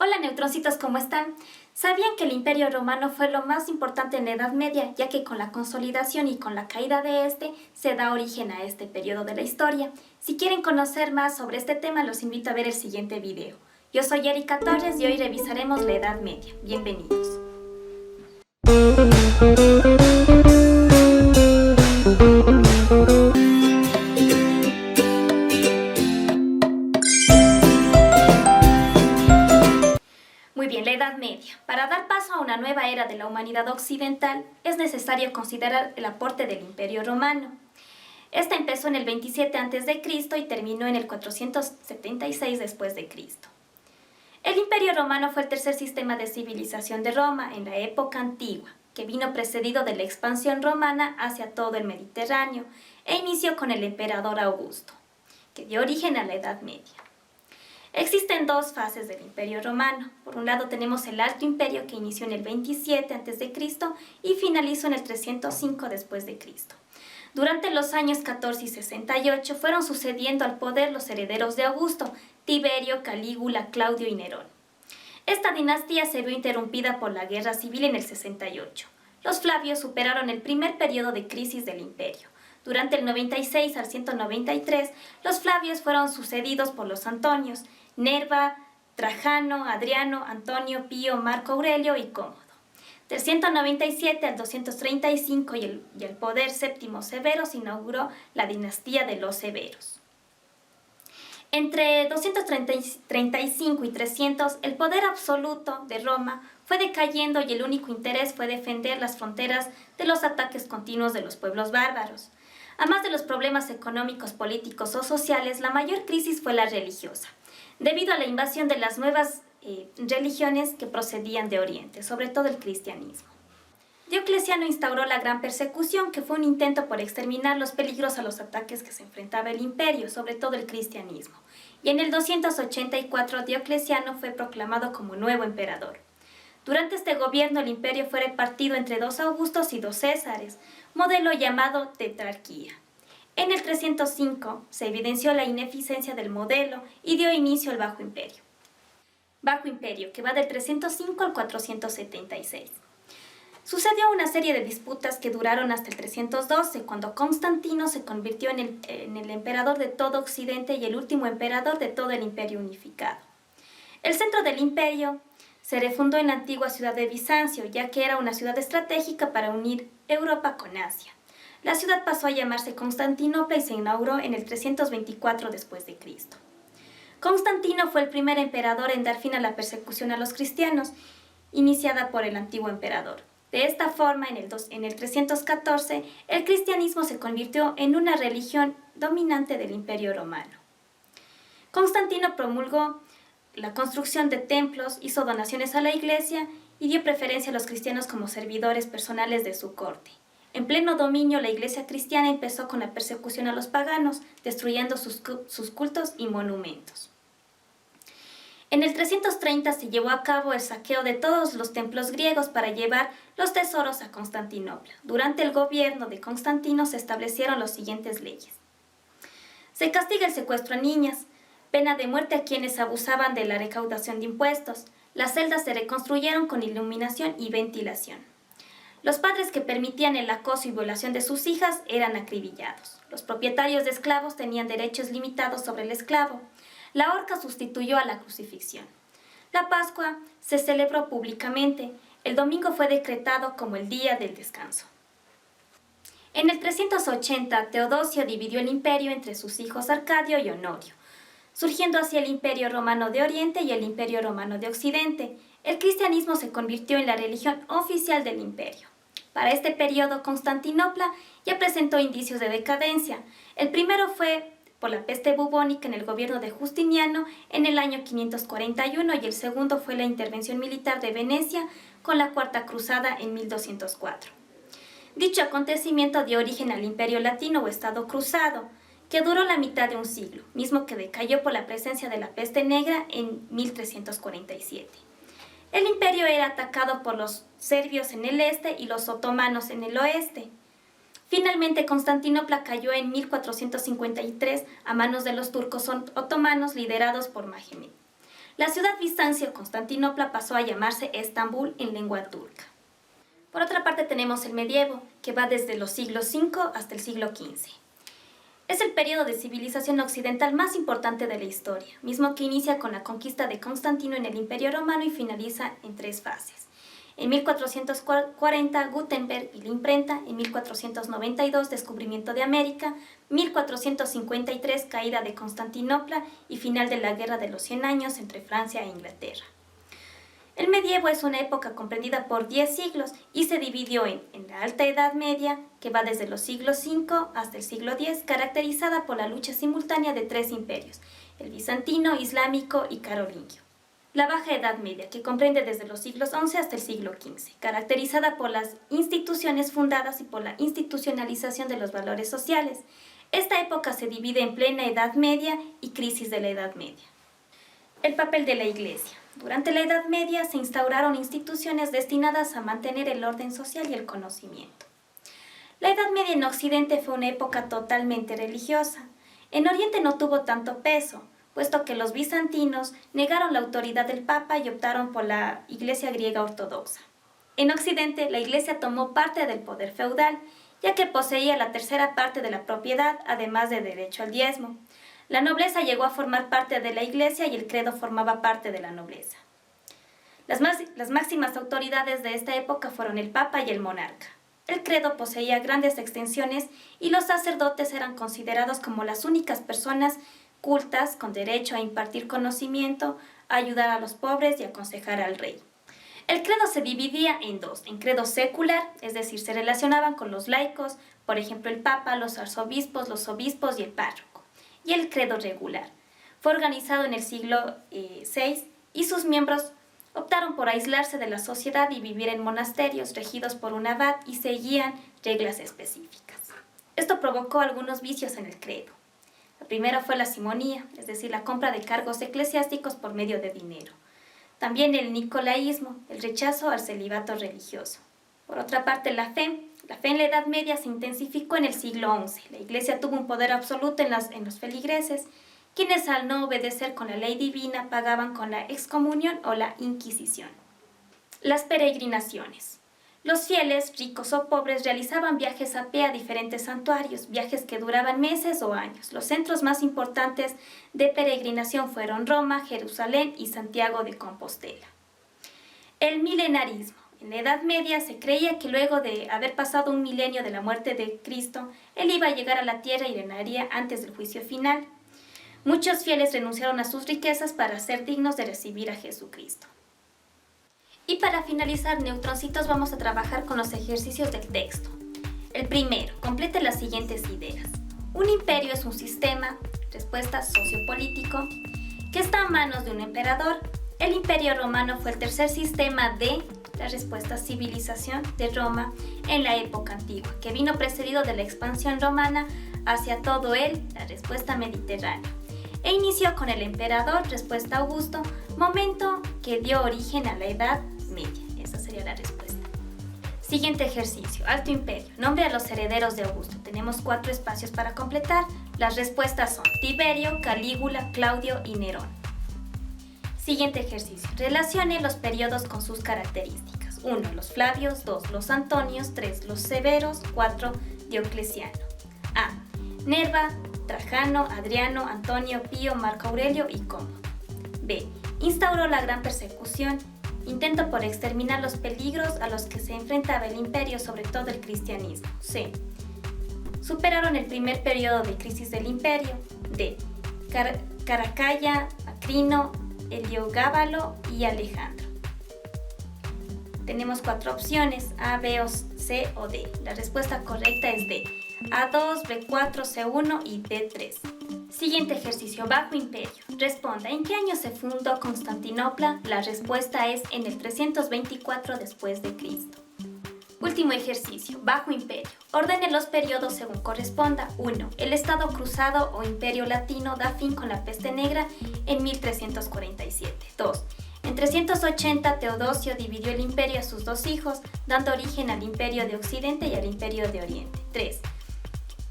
Hola neutroncitos, ¿cómo están? ¿Sabían que el Imperio Romano fue lo más importante en la Edad Media, ya que con la consolidación y con la caída de este se da origen a este periodo de la historia? Si quieren conocer más sobre este tema, los invito a ver el siguiente video. Yo soy Erika Torres y hoy revisaremos la Edad Media. Bienvenidos. Muy bien, la Edad Media. Para dar paso a una nueva era de la humanidad occidental, es necesario considerar el aporte del Imperio Romano. Esta empezó en el 27 a.C. y terminó en el 476 después de Cristo. El Imperio Romano fue el tercer sistema de civilización de Roma en la época antigua, que vino precedido de la expansión romana hacia todo el Mediterráneo e inició con el emperador Augusto, que dio origen a la Edad Media. Existen dos fases del Imperio Romano. Por un lado tenemos el Alto Imperio, que inició en el 27 a.C. y finalizó en el 305 después de Cristo. Durante los años 14 y 68 fueron sucediendo al poder los herederos de Augusto, Tiberio, Calígula, Claudio y Nerón. Esta dinastía se vio interrumpida por la guerra civil en el 68. Los Flavios superaron el primer periodo de crisis del imperio. Durante el 96 al 193, los Flavios fueron sucedidos por los Antonios, Nerva, Trajano, Adriano, Antonio, Pío, Marco Aurelio y Cómodo. Del 197 al 235 y el poder séptimo Severo se inauguró la dinastía de los Severos. Entre 235 y 300, el poder absoluto de Roma fue decayendo y el único interés fue defender las fronteras de los ataques continuos de los pueblos bárbaros. Además de los problemas económicos, políticos o sociales, la mayor crisis fue la religiosa, debido a la invasión de las nuevas religiones que procedían de Oriente, sobre todo el cristianismo. Diocleciano instauró la Gran Persecución, que fue un intento por exterminar los peligros a los ataques que se enfrentaba el imperio, sobre todo el cristianismo. Y en el 284 Diocleciano fue proclamado como nuevo emperador. Durante este gobierno el imperio fue repartido entre dos Augustos y dos Césares, modelo llamado tetrarquía. En el 305 se evidenció la ineficiencia del modelo y dio inicio al Bajo Imperio. Bajo Imperio, que va del 305 al 476. Sucedió una serie de disputas que duraron hasta el 312, cuando Constantino se convirtió en el emperador de todo Occidente y el último emperador de todo el imperio unificado. El centro del imperio se refundó en la antigua ciudad de Bizancio, ya que era una ciudad estratégica para unir Europa con Asia. La ciudad pasó a llamarse Constantinopla y se inauguró en el 324 después de Cristo. Constantino fue el primer emperador en dar fin a la persecución a los cristianos, iniciada por el antiguo emperador. De esta forma, en el 314, el cristianismo se convirtió en una religión dominante del Imperio Romano. Constantino promulgó la construcción de templos, hizo donaciones a la iglesia y dio preferencia a los cristianos como servidores personales de su corte. En pleno dominio, la iglesia cristiana empezó con la persecución a los paganos, destruyendo sus cultos y monumentos. En el 330 se llevó a cabo el saqueo de todos los templos griegos para llevar los tesoros a Constantinopla. Durante el gobierno de Constantino se establecieron las siguientes leyes. Se castiga el secuestro a niñas, pena de muerte a quienes abusaban de la recaudación de impuestos. Las celdas se reconstruyeron con iluminación y ventilación. Los padres que permitían el acoso y violación de sus hijas eran acribillados. Los propietarios de esclavos tenían derechos limitados sobre el esclavo. La horca sustituyó a la crucifixión. La Pascua se celebró públicamente. El domingo fue decretado como el día del descanso. En el 380, Teodosio dividió el imperio entre sus hijos Arcadio y Honorio, surgiendo así el Imperio Romano de Oriente y el Imperio Romano de Occidente. El cristianismo se convirtió en la religión oficial del imperio. Para este periodo, Constantinopla ya presentó indicios de decadencia. El primero fue por la peste bubónica en el gobierno de Justiniano en el año 541 y el segundo fue la intervención militar de Venecia con la Cuarta Cruzada en 1204. Dicho acontecimiento dio origen al Imperio Latino o Estado Cruzado, que duró la mitad de un siglo, mismo que decayó por la presencia de la peste negra en 1347. El imperio era atacado por los serbios en el este y los otomanos en el oeste. Finalmente, Constantinopla cayó en 1453 a manos de los turcos otomanos liderados por Mehmed. La ciudad bizancio Constantinopla pasó a llamarse Estambul en lengua turca. Por otra parte tenemos el medievo, que va desde los siglos V hasta el siglo XV. Es el periodo de civilización occidental más importante de la historia, mismo que inicia con la conquista de Constantino en el Imperio Romano y finaliza en 3 fases. En 1440, Gutenberg y la imprenta; en 1492, descubrimiento de América; 1453, caída de Constantinopla y final de la Guerra de los 100 años entre Francia e Inglaterra. El medievo es una época comprendida por 10 siglos y se dividió en la Alta Edad Media, que va desde los siglos V hasta el siglo X, caracterizada por la lucha simultánea de 3 imperios, el bizantino, islámico y carolingio. La Baja Edad Media, que comprende desde los siglos XI hasta el siglo XV, caracterizada por las instituciones fundadas y por la institucionalización de los valores sociales. Esta época se divide en plena Edad Media y crisis de la Edad Media. El papel de la Iglesia. Durante la Edad Media se instauraron instituciones destinadas a mantener el orden social y el conocimiento. La Edad Media en Occidente fue una época totalmente religiosa. En Oriente no tuvo tanto peso, puesto que los bizantinos negaron la autoridad del Papa y optaron por la Iglesia griega ortodoxa. En Occidente, la Iglesia tomó parte del poder feudal, ya que poseía la tercera parte de la propiedad, además de derecho al diezmo. La nobleza llegó a formar parte de la Iglesia y el credo formaba parte de la nobleza. Las máximas autoridades de esta época fueron el Papa y el monarca. El credo poseía grandes extensiones y los sacerdotes eran considerados como las únicas personas cultas con derecho a impartir conocimiento, a ayudar a los pobres y aconsejar al rey. El credo se dividía en 2, en credo secular, es decir, se relacionaban con los laicos, por ejemplo el Papa, los arzobispos, los obispos y el párroco, y el credo regular. Fue organizado en el siglo VI y sus miembros optaron por aislarse de la sociedad y vivir en monasterios regidos por un abad y seguían reglas específicas. Esto provocó algunos vicios en el credo. La primera fue la simonía, es decir, la compra de cargos eclesiásticos por medio de dinero. También el nicolaísmo, el rechazo al celibato religioso. Por otra parte, la fe. La fe en la Edad Media se intensificó en el siglo XI. La Iglesia tuvo un poder absoluto en los feligreses, quienes al no obedecer con la ley divina pagaban con la excomunión o la Inquisición. Las peregrinaciones. Los fieles, ricos o pobres, realizaban viajes a pie a diferentes santuarios, viajes que duraban meses o años. Los centros más importantes de peregrinación fueron Roma, Jerusalén y Santiago de Compostela. El milenarismo. En la Edad Media se creía que luego de haber pasado un milenio de la muerte de Cristo, Él iba a llegar a la tierra y reinaría antes del juicio final. Muchos fieles renunciaron a sus riquezas para ser dignos de recibir a Jesucristo. Y para finalizar, neutroncitos, vamos a trabajar con los ejercicios del texto. El primero, complete las siguientes ideas. Un imperio es un sistema, respuesta, sociopolítico, que está a manos de un emperador. El Imperio Romano fue el tercer sistema de la respuesta civilización de Roma en la época antigua, que vino precedido de la expansión romana hacia todo la respuesta mediterránea. E inició con el emperador, respuesta Augusto, momento que dio origen a la Edad Media. Esa sería la respuesta. Siguiente ejercicio, Alto Imperio. Nombre a los herederos de Augusto. Tenemos 4 espacios para completar. Las respuestas son Tiberio, Calígula, Claudio y Nerón. Siguiente ejercicio, relacione los periodos con sus características. 1. Los Flavios, 2. Los Antonios, 3. Los Severos, 4. Diocleciano. A. Nerva, Trajano, Adriano, Antonio, Pío, Marco Aurelio y Cómodo. B. Instauró la gran persecución, intento por exterminar los peligros a los que se enfrentaba el imperio, sobre todo el cristianismo. C. Superaron el primer periodo de crisis del imperio. D. Caracalla, Macrino, Heliogábalo y Alejandro. Tenemos 4 opciones, A, B, C o D. La respuesta correcta es D. A2, B4, C1 y D3. Siguiente ejercicio, Bajo Imperio. Responda, ¿en qué año se fundó Constantinopla? La respuesta es en el 324 después de Cristo. Último ejercicio, Bajo Imperio. Ordene los periodos según corresponda. 1. El Estado Cruzado o Imperio Latino da fin con la peste negra en 1347. 2. En 380 Teodosio dividió el imperio a sus 2 hijos, dando origen al Imperio de Occidente y al Imperio de Oriente. 3.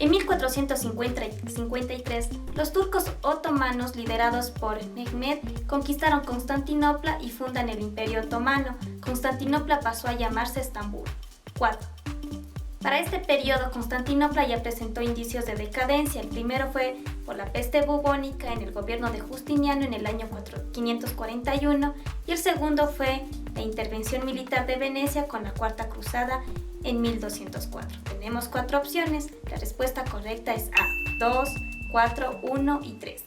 En 1453, los turcos otomanos, liderados por Mehmed, conquistaron Constantinopla y fundan el Imperio Otomano. Constantinopla pasó a llamarse Estambul. 4. Para este periodo, Constantinopla ya presentó indicios de decadencia. El primero fue por la peste bubónica en el gobierno de Justiniano en el año 541 y el segundo fue la intervención militar de Venecia con la Cuarta Cruzada en 1204. Tenemos 4 opciones. La respuesta correcta es A, 2, 4, 1 y 3.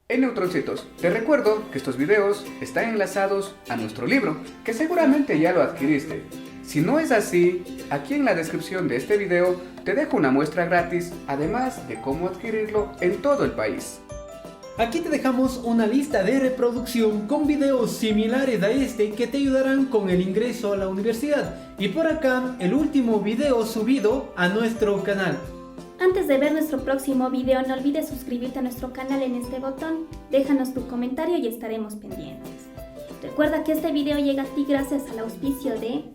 Hey neutroncitos, te recuerdo que estos videos están enlazados a nuestro libro, que seguramente ya lo adquiriste. Si no es así, aquí en la descripción de este video te dejo una muestra gratis, además de cómo adquirirlo en todo el país. Aquí te dejamos una lista de reproducción con videos similares a este que te ayudarán con el ingreso a la universidad. Y por acá, el último video subido a nuestro canal. Antes de ver nuestro próximo video, no olvides suscribirte a nuestro canal en este botón. Déjanos tu comentario y estaremos pendientes. Recuerda que este video llega a ti gracias al auspicio de